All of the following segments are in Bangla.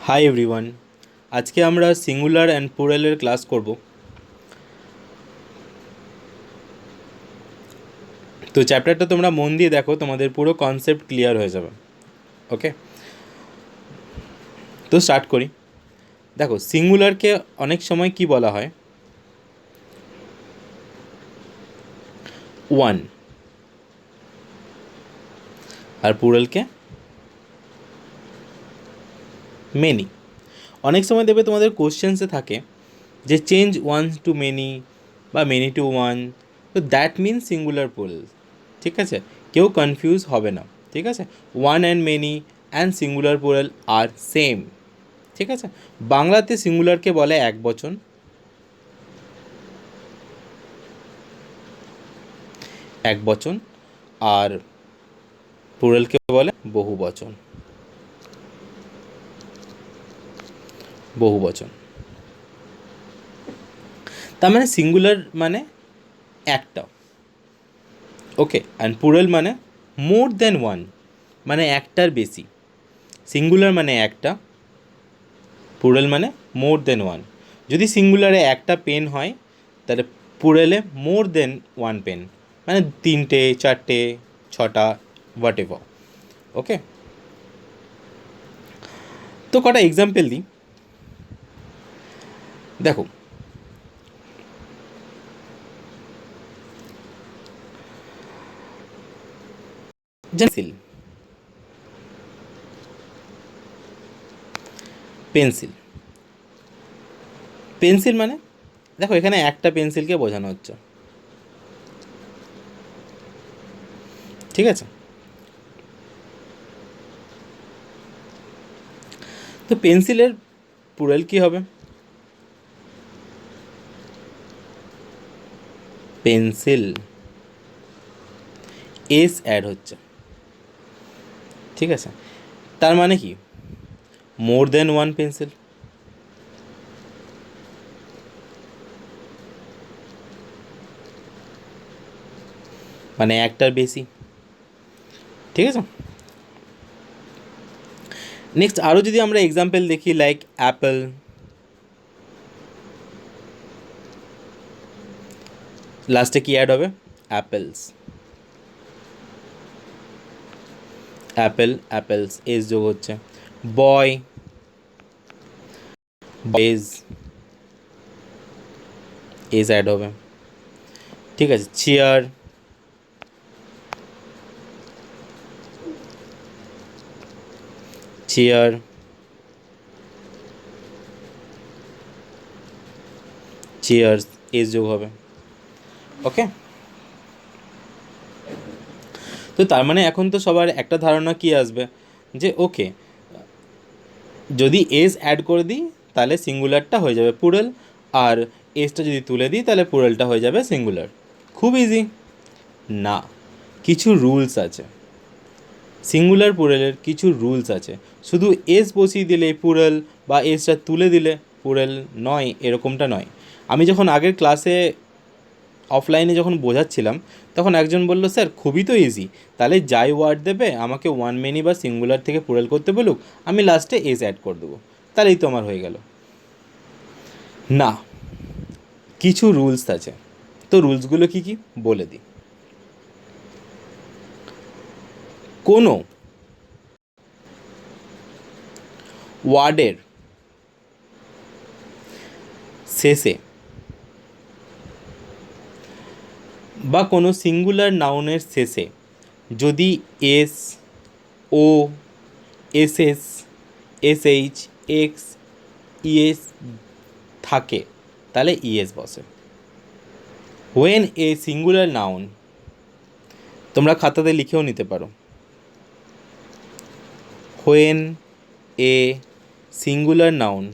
হাই এভরিওয়ান, আজকে আমরা সিঙ্গুলার অ্যান্ড প্লুরালের ক্লাস করব। তো চ্যাপ্টারটা তোমরা মন দিয়ে দেখো, তোমাদের পুরো কনসেপ্ট ক্লিয়ার হয়ে যাবে। ওকে, তো স্টার্ট করি। দেখো, সিঙ্গুলারকে অনেক সময় কি বলা হয়? ওয়ান। আর প্লুরালকে মেনি। অনেক সময় দেবে তোমাদের কোশ্চেন্সে থাকে যে চেঞ্জ ওয়ান টু মেনি বা মেনি টু ওয়ান, তো দ্যাট মিনস সিঙ্গুলার প্লুরাল। ঠিক আছে, কেউ কনফিউজ হবে না। ঠিক আছে, one and many and singular plural আর সেম। ঠিক আছে, বাংলাতে সিঙ্গুলারকে বলে এক বচন, এক বচন, আর প্লুরালকে বলে বহু বচন, বহু বচন। তার মানে সিঙ্গুলার মানে একটা, ওকে, অ্যান্ড প্লুরাল মানে মোর দ্যান ওয়ান, মানে একটার বেশি। সিঙ্গুলার মানে একটা, প্লুরাল মানে মোর দ্যান ওয়ান। যদি সিঙ্গুলারে একটা পেন হয়, তাহলে প্লুরালে মোর দ্যান ওয়ান পেন, মানে তিনটে, চারটে, ছটা, হোয়াট এভার। ওকে, তো কটা এক্সাম্পল দিই। দেখো, পেন্সিল, পেন্সিল, পেন্সিল মানে দেখো এখানে একটা পেন্সিলকে বোঝানো হচ্ছে। ঠিক আছে, তো পেন্সিলের প্লুরাল কী হবে? পেন্সিল, এস অ্যাড হচ্ছে। ঠিক আছে, তার মানে কি? More than one pencil. মানে একটার বেশি। ঠিক আছে, নেক্সট আরও যদি আমরা এক্সাম্পল দেখি, লাইক অ্যাপেল, লাস্টে কি অ্যাড হবে? অ্যাপেলস, অ্যাপেল, অ্যাপেলস, এস যোগ হচ্ছে। বয়, বয়েজ, এস অ্যাড হবে। ঠিক আছে, চেয়ার, চেয়ার, চেয়ার্স, এস যোগ হবে। ওকে, তো তার মানে এখন তো সবার একটা ধারণা কি আসবে, যে ওকে, যদি এস অ্যাড করে দিই তাহলে সিঙ্গুলারটা হয়ে যাবে প্লুরাল, আর এসটা যদি তুলে দিই তাহলে প্লুরালটা হয়ে যাবে সিঙ্গুলার। খুব ইজি। না, কিছু রুলস আছে। সিঙ্গুলার প্লুরালের কিছু রুলস আছে। শুধু এস বসিয়ে দিলে প্লুরাল বা এসটা তুলে দিলে প্লুরাল নয়, এরকমটা নয়। আমি যখন আগের ক্লাসে অফলাইনে যখন বোঝাচ্ছিলাম, তখন একজন বলল, স্যার খুবই তো ইজি, তাহলে যাই ওয়ার্ড দেবে আমাকে ওয়ান মেনি বা সিঙ্গুলার থেকে প্লুরাল করতে বলুক, আমি লাস্টে এস অ্যাড করে দেবো, তাহলেই তো আমার হয়ে গেল। না, কিছু রুলস আছে। তো রুলসগুলো কী কী বলে দিই। কোনো ওয়ার্ডের শেষে বা কোনো সিঙ্গুলার নাউনের শেষে যদি S, O, SS, SH, x, ES থাকে, তাহলে ইএস বসে। হোয়েন এ সিঙ্গুলার নাউন, তোমরা খাতাতে লিখেও নিতে পারো, when a singular noun,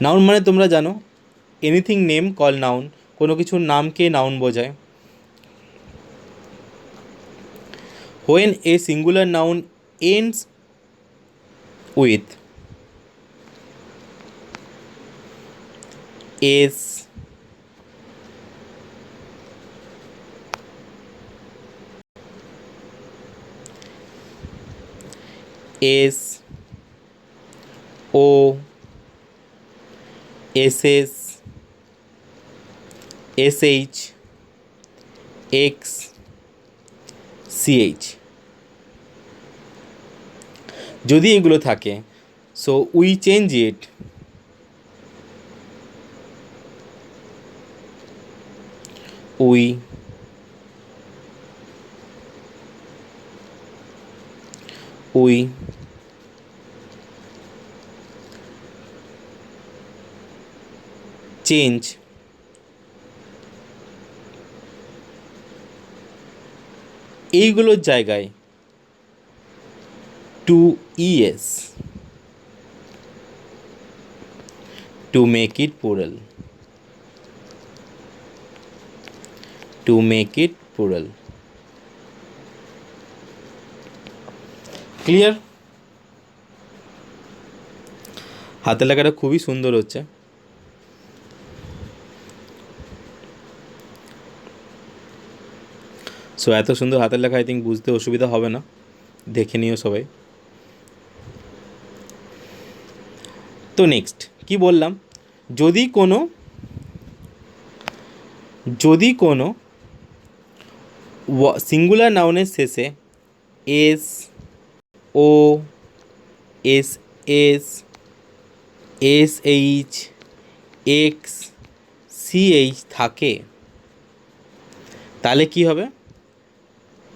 noun মানে তোমরা জানো, এনিথিং নেম কল নাউন, কোনো কিছুর নামকে নাউন বোঝায়। When a singular noun ends with S, S, O, SS, SH, X, CH. যদি এগুলো থাকে, so we change it we we change এইগুলোর জায়গায় to ES to make it plural, to make it plural. Clear? হাতের লেখাটা খুবই সুন্দর হচ্ছে। সো এত সুন্দর হাতের লেখা আই থিঙ্ক বুঝতে অসুবিধা হবে না, দেখে নিও সবাই। তো নেক্সট কি বললাম, যদি কোনো সিঙ্গুলার নাউনের শেষে S, O, S S, S H, X, CH থাকে, তাহলে কি হবে?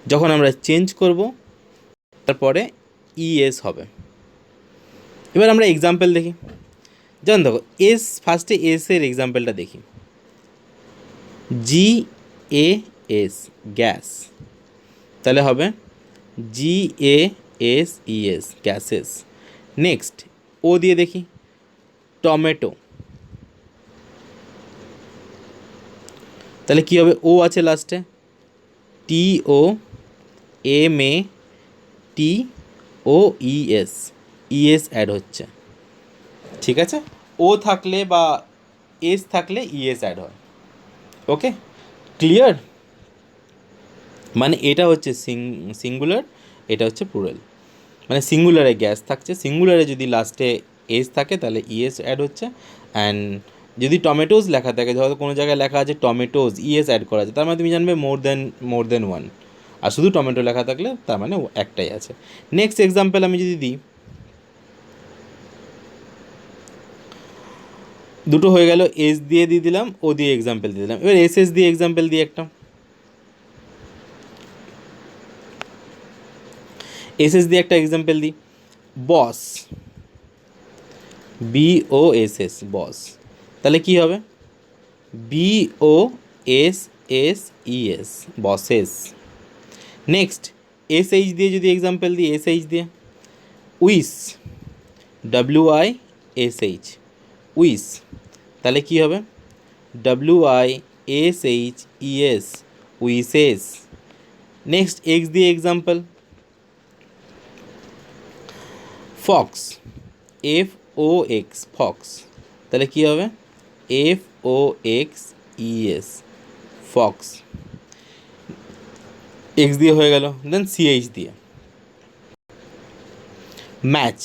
যখন আমরা চেঞ্জ করব তারপরে ইএস হবে। এবার আমরা এক্সাম্পল দেখি। যেমন দেখো, এস, ফার্স্টে এস এর এক্সাম্পলটা দেখি। জি এ এস, গ্যাস, তাহলে হবে G A S E S, gases. Next O দিয়ে দেখি, টমেটো, তাহলে কী হবে? ও আছে লাস্টে, T O M A T O ES, ES add হচ্ছে। ঠিক আছে, ও থাকলে বা এস থাকলে ইএস অ্যাড হয়। ওকে, ক্লিয়ার? মানে এটা হচ্ছে সিঙ্গুলার, এটা হচ্ছে প্লুরাল। মানে সিঙ্গুলারে গ্যাস থাকছে, সিঙ্গুলারে যদি লাস্টে এস থাকে তাহলে ইএস অ্যাড হচ্ছে। অ্যান্ড যদি টমেটোজ লেখা থাকে, ধরো কোনো জায়গায় লেখা আছে টমেটোজ, ইএস অ্যাড করা আছে, তার মানে তুমি জানবে মোর দেন ওয়ান। আর শুধু টমেটো লেখা থাকলে তার মানে একটাই আছে। নেক্সট এক্সাম্পল আমি যদি দিই, দুটো হয়ে গেল, এস দিয়ে দিলাম, ও দিয়ে এক্সাম্পল দিয়ে দিলাম। এবার এস এস দিয়ে এক্সাম্পল দিয়ে একটা, এস এস দিয়ে একটা এক্সাম্পল দিই। Boss, B O S S, boss, তাহলে কী হবে? B O S S E S, bosses. Next S H দিয়ে যদি এক্সাম্পল দিই, এস এইচ দিয়ে wish, W I S H, wish, তাহলে কী হবে? W I S H E S, wishes. Next X দিয়ে example, fox, F O X, fox, তাহলে কী হবে? F O X E S, fox. X দিয়ে হয়ে গেল। দেন সিএইচ দিয়ে match,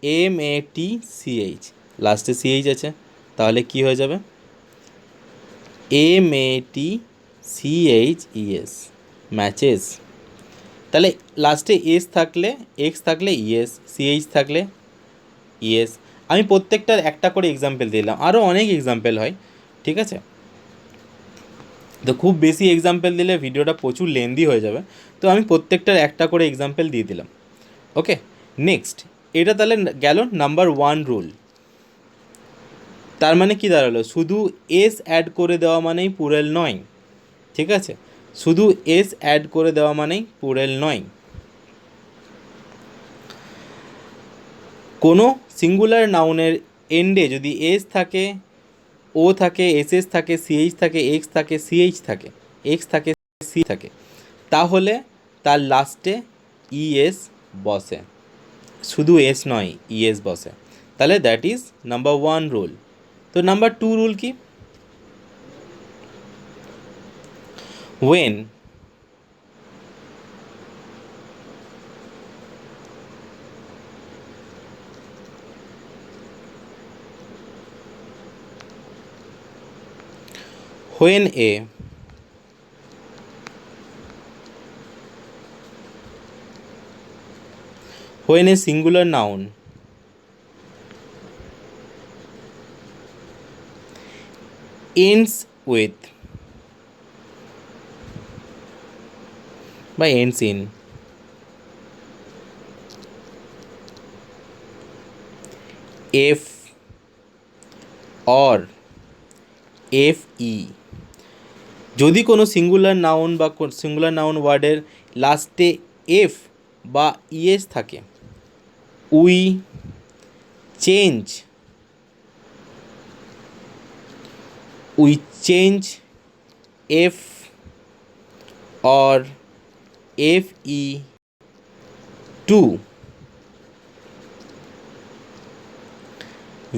M A T CH, লাস্টে সিএইচ আছে, তাহলে কি হয়ে যাবে? M A T CH ES, matches. তাহলে লাস্টে এস থাকলে, এক্স থাকলে ইএস, সিএইচ থাকলে ইএস। আমি প্রত্যেকটার একটা করে এক্সাম্পল দিলাম, আরও অনেক এক্সাম্পল হয়, ঠিক আছে? তো খুব বেশি এক্সাম্পল দিলে ভিডিওটা প্রচুর লেন্দি হয়ে যাবে, তো আমি প্রত্যেকটার একটা করে এক্সাম্পল দিয়ে দিলাম। ওকে, নেক্সট এটা তাহলে গেল নাম্বার ওয়ান রুল। তার মানে কি দাঁড়ালো? শুধু এস অ্যাড করে দেওয়া মানেই প্লুরাল নয়, ঠিক আছে? শুধু এস অ্যাড করে দেওয়া মানেই প্লুরাল নয়। কোনো সিঙ্গুলার নাউনের এন্ডে যদি এস থাকে, ও থাকে, এস এস থাকে, সিএইচ থাকে, এক্স থাকে, সিএইচ থাকে, এক্স থাকে, সি থাকে, তাহলে তার লাস্টে ইএস বসে, শুধু এস নয়, ইএস বসে। তাহলে that is number one rule. তো নাম্বার টু রুল কি? when when a singular noun ends with বা ends in f or fe, যদি কোনো সিঙ্গুলার নাউন বা সিঙ্গুলার নাউন ওয়ার্ডের লাস্টে এফ বা ইএস থাকে, we change F or fe to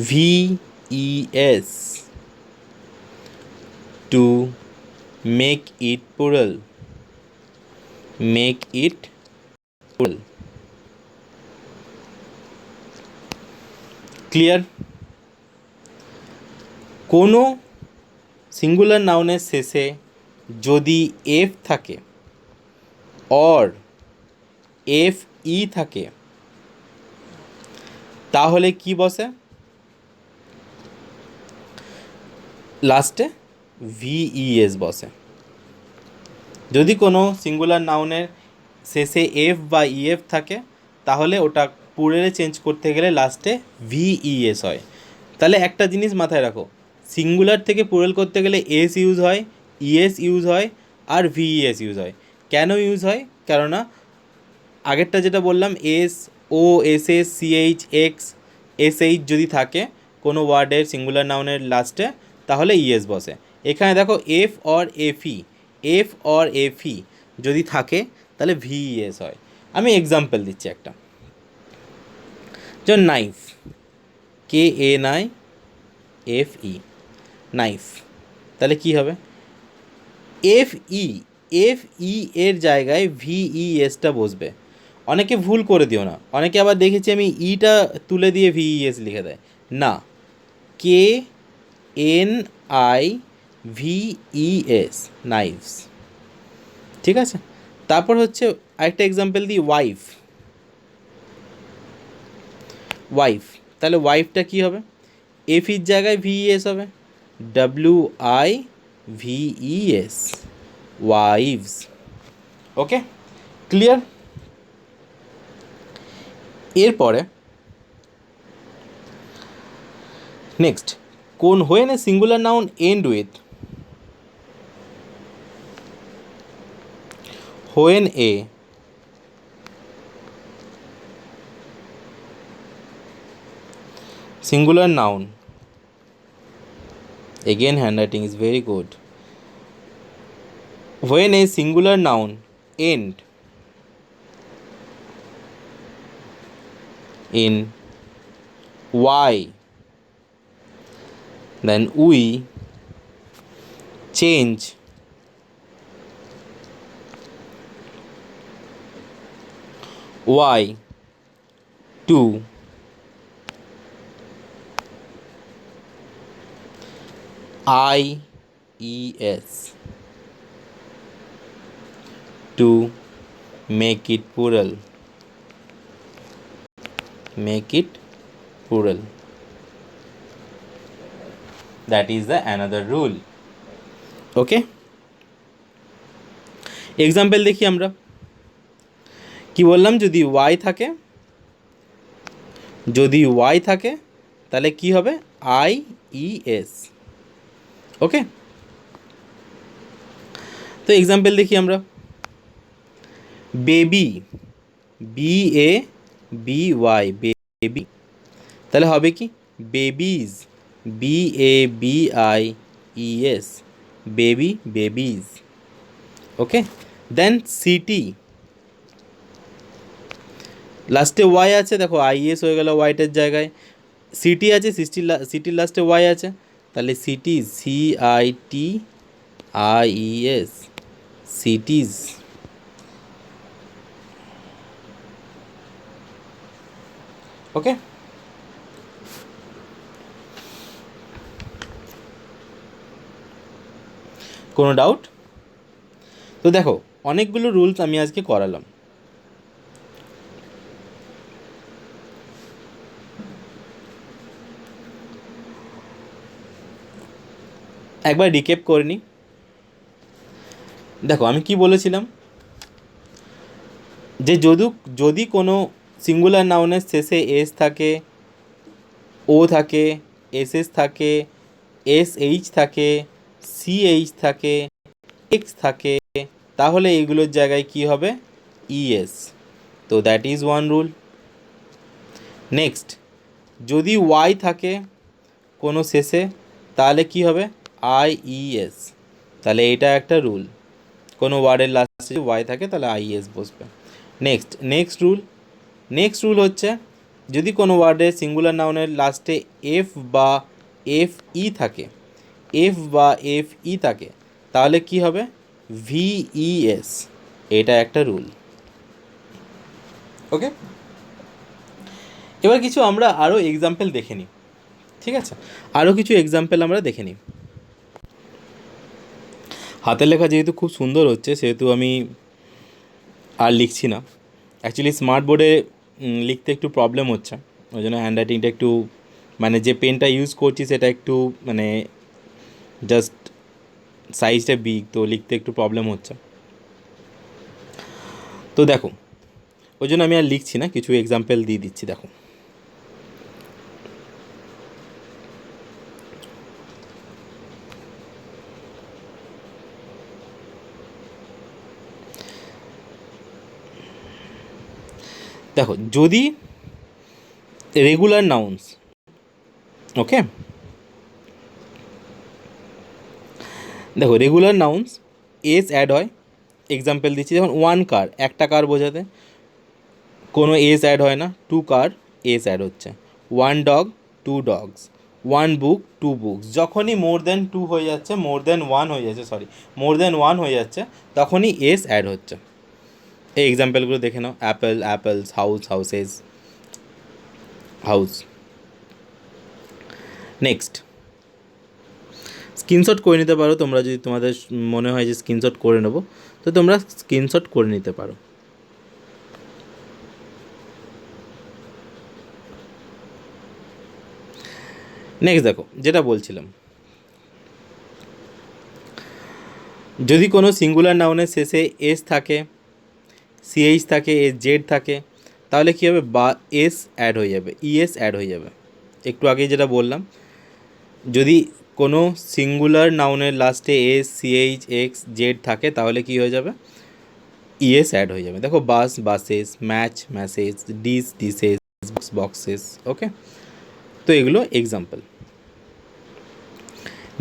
ves to make it plural. Clear? কোনো সিঙ্গুলার নাউনের শেষে যদি এফ থাকে অর এফ ই থাকে, তাহলে কি বসে? লাস্টে ভিইএস বসে। যদি কোনো সিঙ্গুলার নাউনের শেষে এফ বা ইএফ থাকে, তাহলে ওটা পুরেলে চেঞ্জ করতে গেলে লাস্টে ভিইএস হয়। তাহলে একটা জিনিস মাথায় রাখো, সিঙ্গুলার থেকে পুরেল করতে গেলে এস ইউজ হয়, ইএস ইউজ হয়, আর ভিইএস ইউজ হয়। কেন ইউজ হয়? কেননা আগেরটা যেটা বললাম, S O S S CH X SH যদি থাকে কোনো ওয়ার্ডের সিঙ্গুলার নাউনের লাস্টে, তাহলে ইএস বসে। এখানে দেখো এফ অর এফই যদি থাকে তাহলে ভিইএস হয়। আমি এক্সাম্পল দিচ্ছি একটা, যেমন নাইফ, KNIFE, নাইফ। তাহলে কি হবে? এফ ই এর জায়গায় ভিইএসটা বসবে। অনেকে ভুল করে দিও না, অনেকে আবার দেখেছি আমি ইটা তুলে দিয়ে ভিইএস লিখে দেয়। না, KNIVES, নাইভস। ঠিক আছে? তারপর হচ্ছে আরেকটা এক্সাম্পল দিই, ওয়াইফ। তাহলে ওয়াইফটা কী হবে? এফির জায়গায় ভিইএস হবে, WIVES, ওয়াইভস। ওকে, ক্লিয়ার? এরপরে next, when a singular noun end with, when a singular noun, again handwriting is very good, when a singular noun end in y, then we change y to IES to make it plural. That is the another rule. Okay, example দেখি আমরা। কি বললাম? যদি ওয়াই থাকে তাহলে কি হবে? IES। ওকে, তো এক্সাম্পল দেখি আমরা। Baby, BABY, baby. তাহলে হবে কি? Babies, BABIES, babies. Okay, then city, লাস্টে ওয়াই আছে, দেখো IES হয়ে গেল ওয়াইটের জায়গায়। সিটি আছে, সিটির লাস্টে ওয়াই আছে, তাহলে সিটিজ, CITIES, সিটিজ। ওকে, কোনো ডাউট? তো দেখো, অনেকগুলো রুলস আমি আজকে করালাম। একবার রিক্যাপ করে নিই। দেখো আমি কি বলেছিলাম, যে যদি কোনো সিঙ্গুলার নাউনের শেষে এস থাকে, ও থাকে, এস থাকে, এইচ থাকে, এইচ থাকে, এক্স থাকে, তাহলে এইগুলোর জায়গায় কি হবে? ইএস। তো that is one rule. Next, যদি ওয়াই থাকে কোনো শেষে, তাহলে কি হবে? আইইএস। তাহলে এটা একটা রুল, কোনো ওয়ার্ডের লাস্টে যদি ওয়াই থাকে তাহলে আইএস বসবে। নেক্সট রুল হচ্ছে, যদি কোনো ওয়ার্ডের সিঙ্গুলার নাউনের লাস্টে এফ বা এফ ই থাকে, তাহলে কি হবে? ভিইএস। এটা একটা রুল। ওকে, এবার কিছু আমরা আরও এক্সাম্পল দেখে নিই। ঠিক আছে, আরও কিছু এক্সাম্পল আমরা দেখে নিই। হাতের লেখা যেহেতু খুব সুন্দর হচ্ছে, সেহেতু আমি আর লিখছি না। অ্যাকচুয়ালি স্মার্ট বোর্ডে লিখতে একটু প্রবলেম হচ্ছে, ওই জন্য হ্যান্ড রাইটিংটা একটু, মানে যে পেনটা ইউজ করছি সেটা একটু মানে জাস্ট সাইজটা বিগ, তো লিখতে একটু প্রবলেম হচ্ছে। তো দেখো, ওই জন্য আমি আর লিখছি না, কিছু এক্সাম্পল দিয়ে দিচ্ছি। দেখো, দেখো যদি রেগুলার নাউন্স, ওকে, দেখো রেগুলার নাউন্স এস অ্যাড হয়। এক্সাম্পল দিচ্ছি, যেমন ওয়ান কার, একটা কার বোঝাতে কোনো এস অ্যাড হয় না। টু কার, এস অ্যাড হচ্ছে। One dog, two dogs. One book, two books. যখনই মোর দ্যান ওয়ান হয়ে যাচ্ছে তখনই এস অ্যাড হচ্ছে। এই এক্সাম্পলগুলো দেখে নাও। Apple, apples, house, houses, house. Next, screenshot করে নিতে পারো তোমরা, যদি তোমাদের মনে হয় যে স্ক্রিনশট করে নেবো, তো তোমরা স্ক্রিনশট করে নিতে পারো। নেক্সট দেখো, যেটা বলছিলাম, যদি কোনো সিঙ্গুলার নাউনের শেষে এস থাকে, সিএইচ থাকে, এস জেড থাকে, তাহলে কী হবে? বা এস অ্যাড হয়ে যাবে, ইএস অ্যাড হয়ে যাবে। একটু আগেই যেটা বললাম, যদি কোনো সিঙ্গুলার নাউনের লাস্টে এস, সিএইচ, এক্স, জেড থাকে, তাহলে কী হয়ে যাবে? ইএস অ্যাড হয়ে যাবে। দেখো, bus, buses, match, matches, dish, dishes, box, boxes. Okay, তো এগুলো এক্সাম্পল।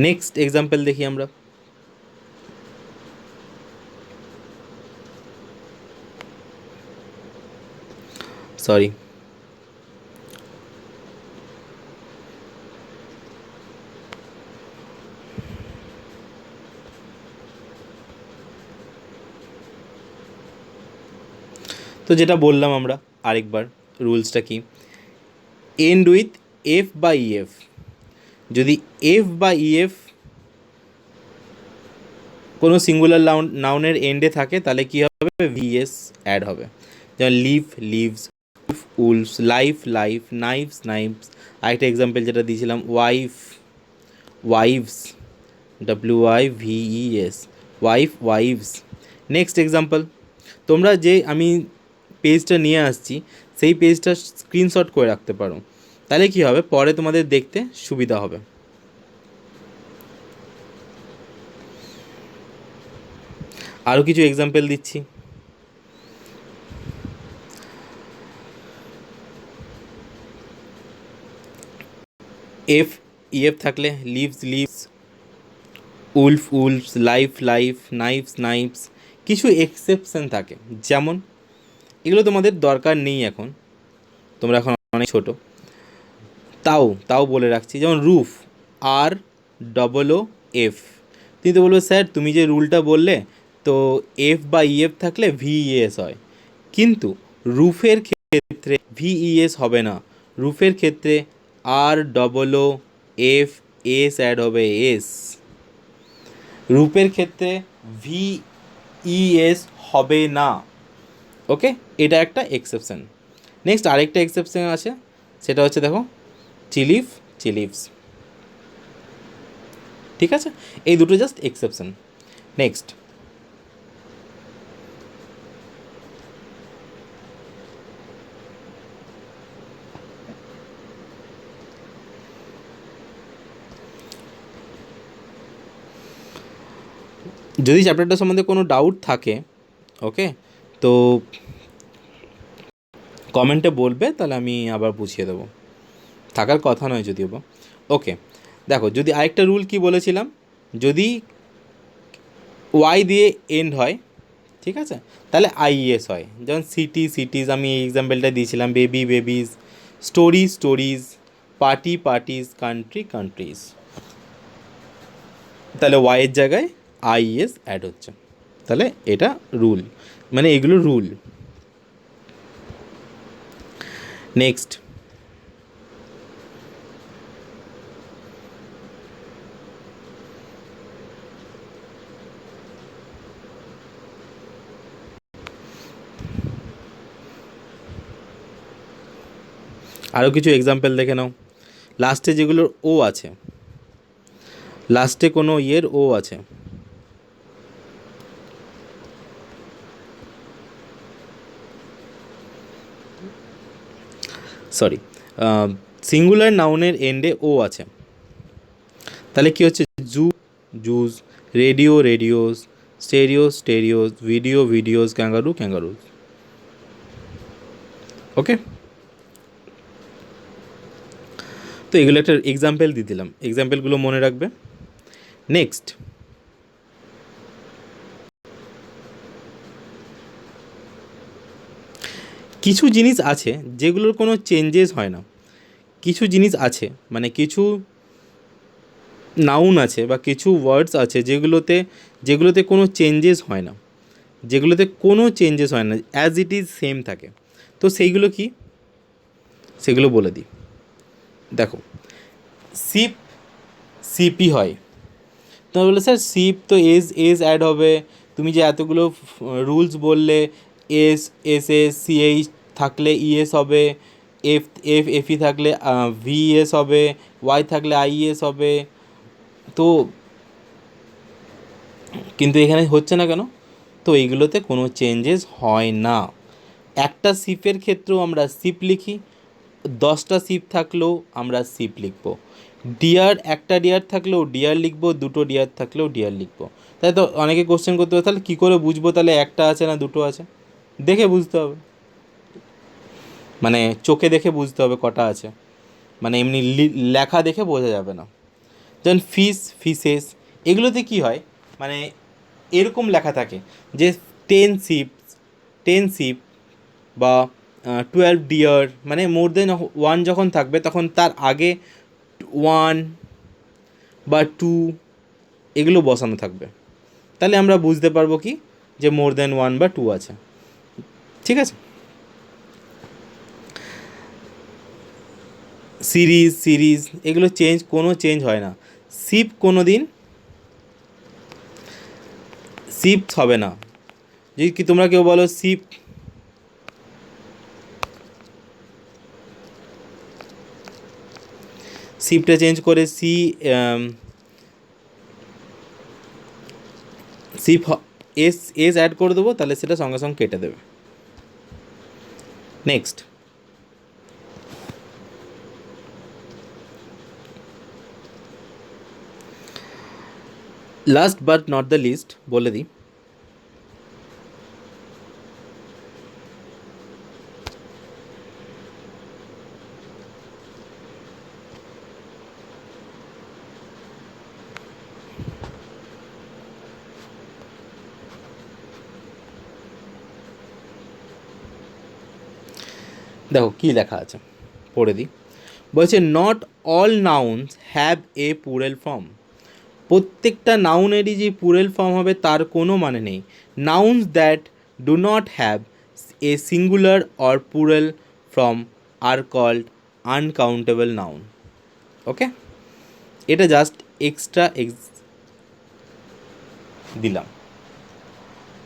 নেক্সট এক্সাম্পল দেখি আমরা। সরি, তো যেটা বললাম আমরা আরেকবার, রুলসটা কি? এন্ড উইথ এফ বা ইএফ। যদি এফ বা ইএফ কোনো সিঙ্গুলার নাউনের এন্ডে থাকে, তাহলে কী হবে? ভিএস অ্যাড হবে। যেমন leave, leaves, wolves, life, life, knives, knives. আরেকটা এক্সাম্পল যেটা দিয়েছিলাম, wife, wives, WIVES, wife, wives. Next example, তোমরা যে আমি পেজটা নিয়ে আসছি সেই পেজটা স্ক্রিনশট করে রাখতে পারো, তাহলে কী হবে? পরে তোমাদের দেখতে সুবিধা হবে। আরও কিছু এক্সাম্পল দিচ্ছি। এফ, ইএফ থাকলে leaves, leaves, wolf, wolves, life, life, knives, knives. কিছু এক্সেপশন থাকে, যেমন এগুলো তোমাদের দরকার নেই এখন, তোমরা এখন অনেক ছোটো, তাও বলে রাখছি। যেমন রুফ, ROOF। তুমি তো বলবে, স্যার তুমি যে রুলটা বললে, তো এফ বা ইএফ থাকলে ভিইএস হয়, কিন্তু রুফের ক্ষেত্রে ভিইএস হবে না। রুফের ক্ষেত্রে ROOF, এস অ্যাড হবে, এস। রূপের ক্ষেত্রে VES হবে না। ওকে, এটা একটা এক্সেপশন। নেক্সট আরেকটা এক্সেপশন আছে, সেটা হচ্ছে দেখো চিলিফ, চিলিভস। ঠিক আছে, এই দুটো জাস্ট এক্সেপশন। নেক্সট, যদি চ্যাপ্টারটা সম্বন্ধে কোনো ডাউট থাকে, ওকে, তো কমেন্টে বলবে, তাহলে আমি আবার বুঝিয়ে দেবো। থাকার কথা নয় যদিও বা। ওকে, দেখো যদি আরেকটা রুল কি বলেছিলাম, যদি ওয়াই দিয়ে এন্ড হয়, ঠিক আছে, তাহলে IES হয়। যেমন সিটি, সিটিজ, আমি এই এক্সাম্পলটা দিয়েছিলাম, baby, babies, story, stories, party, parties, country, countries. তাহলে ওয়াইয়ের জায়গায় IES অ্যাড হচ্ছে। তাহলে এটা রুল, মানে এগুলো রুল। নেক্সট, আরও কিছু এক্সাম্পল দেখে নাও। লাস্টে যেগুলোর ও আছে, লাস্টে কোনো ইয়ের ও আছে, সরি, সিঙ্গুলার নাউনের এন্ডে ও আছে, তাহলে কী হচ্ছে, zoo, zoos, radio, radios, stereo, stereos, video, videos, kangaroo, kangaroos. Okay, তো এগুলো একটা এক্সাম্পল দিয়ে দিলাম, এক্সাম্পলগুলো মনে রাখবে। নেক্সট, কিছু জিনিস আছে যেগুলোর কোনো চেঞ্জেস হয় না। কিছু জিনিস আছে, মানে কিছু নাউন আছে বা কিছু ওয়ার্ডস আছে যেগুলোতে যেগুলোতে কোনো চেঞ্জেস হয় না, যেগুলোতে কোনো চেঞ্জেস হয় না, অ্যাজ ইট ইজ সেম থাকে। তো সেইগুলো কি, সেগুলো বলে দিই। দেখো, সিপ, সিপি হয়। তো বলে স্যার সিপ তো এস, এস অ্যাড হবে, তুমি যে এতগুলো রুলস বললে, এস, এস এস, সিএইচ থাকলে ইএস হবে, এফ, এফ এফই থাকলে ভিএস হবে, ওয়াই থাকলে আইএস হবে। তো কিন্তু এখানে হচ্ছে না কেন? তো এইগুলোতে কোনো চেঞ্জেস হয় না। একটা সিপের ক্ষেত্রেও আমরা সিপ লিখি, 10টা সিপ থাকলেও আমরা সিপ লিখব। ডিয়ার, একটা ডিয়ার থাকলেও ডিয়ার লিখব, দুটো ডিয়ার থাকলেও ডিয়ার লিখব। তাই তো অনেকে কোশ্চেন করতে হবে, তাহলে কী করে বুঝবো তাহলে একটা আছে না দুটো আছে? দেখে বুঝতে হবে, মানে চোখে দেখে বুঝতে হবে কটা আছে, মানে এমনি লেখা দেখে বোঝা যাবে না। যেমন ফিস, ফিসেস, এগুলোতে কী হয়, মানে এরকম লেখা থাকে যে 10 সিপ, 10 সিপ, বা 12 ডিয়ার, মানে মোর দেন ওয়ান যখন থাকবে তখন তার আগে 1 বা 2 এগুলো বসানো থাকবে, তাহলে আমরা বুঝতে পারবো কি যে মোর দেন 1 বা 2 আছে। ঠিক আছে, সিরিজ, সিরিজ এগুলো কোনো চেঞ্জ হয় না। সিপ কোনো দিন সিপ হবে না। যদি কি তোমরা কেউ বলো সিপ, সিপটা চেঞ্জ করে সিপ এস, এস অ্যাড করে দেবো, তাহলে সেটা সঙ্গে সঙ্গে কেটে দেবে। Next, last but not the least বলে দিই। দেখো কী লেখা আছে, পড়ে দিই। বলছে not all nouns have a plural form. প্রত্যেকটা নাউনেরই যে প্লুরাল ফর্ম হবে তার কোনো মানে নেই। Nouns that do not have a singular or plural form are called uncountable noun. Okay, এটা জাস্ট এক্সট্রা দিলাম।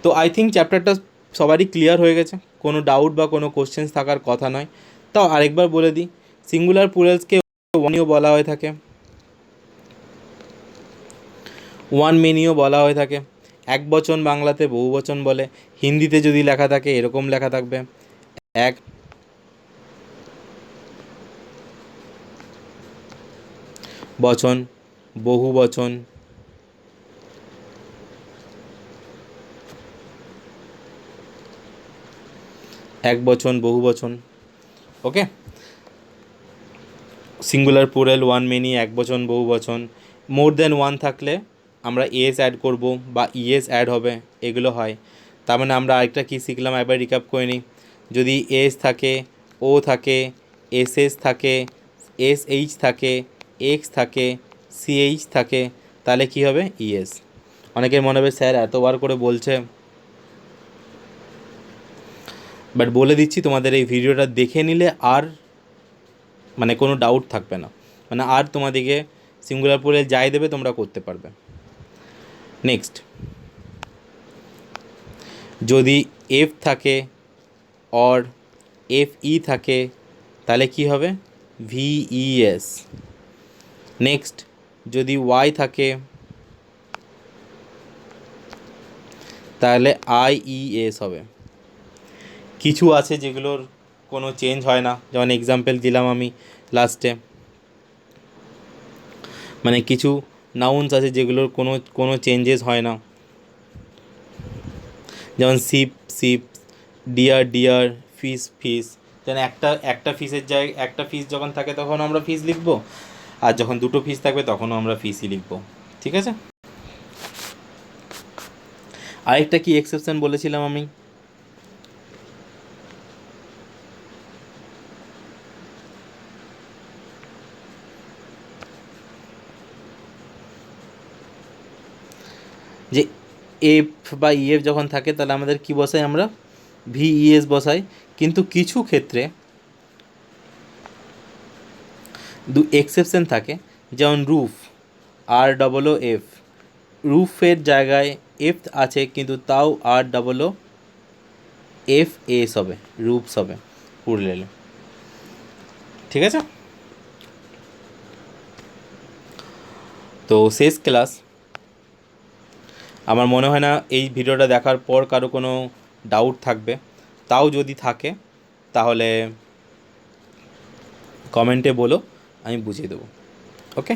তো আই থিঙ্ক চ্যাপ্টারটা সবারই ক্লিয়ার হয়ে গেছে, কোনো ডাউট বা কোনো কোশ্চেন্স থাকার কথা নয়। তাও আরেকবার বলে দিই, সিঙ্গুলার প্লুরালসকে ওয়ানও বলা হয়ে থাকে, ওয়ান মেনিও বলা হয়ে থাকে। এক বচন বাংলাতে বহু বচন বলে, হিন্দিতে যদি লেখা থাকে এরকম লেখা থাকবে, এক বচন, বহু বচন, এক বচন, বহু বচন। ওকে, সিঙ্গুলার প্লুরাল, ওয়ান মেনি, এক বচন, বহু বচন। মোর দেন ওয়ান থাকলে আমরা এস অ্যাড করব বা ইএস অ্যাড হবে, এগুলো হয়। তার মানে আমরা আরেকটা কী শিখলাম, একবার রিক্যাপ করে নিই। যদি এস থাকে, ও থাকে, এস এস থাকে, এস এইচ থাকে, এক্স থাকে, সিএইচ থাকে, তাহলে কী হবে, ইএস। অনেকের মনে হবে স্যার এতবার করে বলছে, বাট বলে দিচ্ছি, তোমাদের এই ভিডিওটা দেখে নিলে আর মানে কোনো ডাউট থাকবে না, মানে আর তোমাদেরকে সিঙ্গুলার প্লুরাল যাই দেবে তোমরা করতে পারবে। নেক্সট, যদি এফ থাকে অর এফ ই থাকে তাহলে কি হবে, ভিইএস। নেক্সট, যদি ওয়াই থাকে তাহলে আইইএস হবে। কিছু আছে যেগুলোর কোনো চেঞ্জ হয় না, যেমন এক্সাম্পল দিলাম আমি লাস্টে, মানে কিছু নাউন্স আছে যেগুলোর কোনো চেঞ্জেস হয় না, যেমন sheep sheep, deer deer, fish fish. যেন একটা ফিশের জায়গায় একটা ফিশ যখন থাকে তখন আমরা ফিশ লিখবো, আর যখন দুটো ফিশ থাকবে তখনও আমরা ফিশই লিখবো। ঠিক আছে, আরেকটা কি এক্সেপশন বলেছিলাম আমি, যে এফ বা ইএফ যখন থাকে তাহলে আমাদের কি বসাই, আমরা ভিইএস বসাই। কিন্তু কিছু ক্ষেত্রে দু এক্সেপশন থাকে, যেমন রুফ, আর ডবল ও এফ, রুফের জায়গায় এফ আছে কিন্তু তাও আর ডবল ও এফ এস হবে, রুফস হবে পুরুলিয়ালে। ঠিক আছে, তো শেষ ক্লাস। আমার মনে হয় না এই ভিডিওটা দেখার পর কারো কোনো ডাউট থাকবে, তাও যদি থাকে তাহলে কমেন্টে বলো, আমি বুঝিয়ে দেবো। ওকে,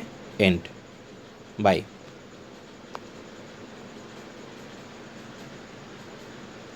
এন্ড, বাই।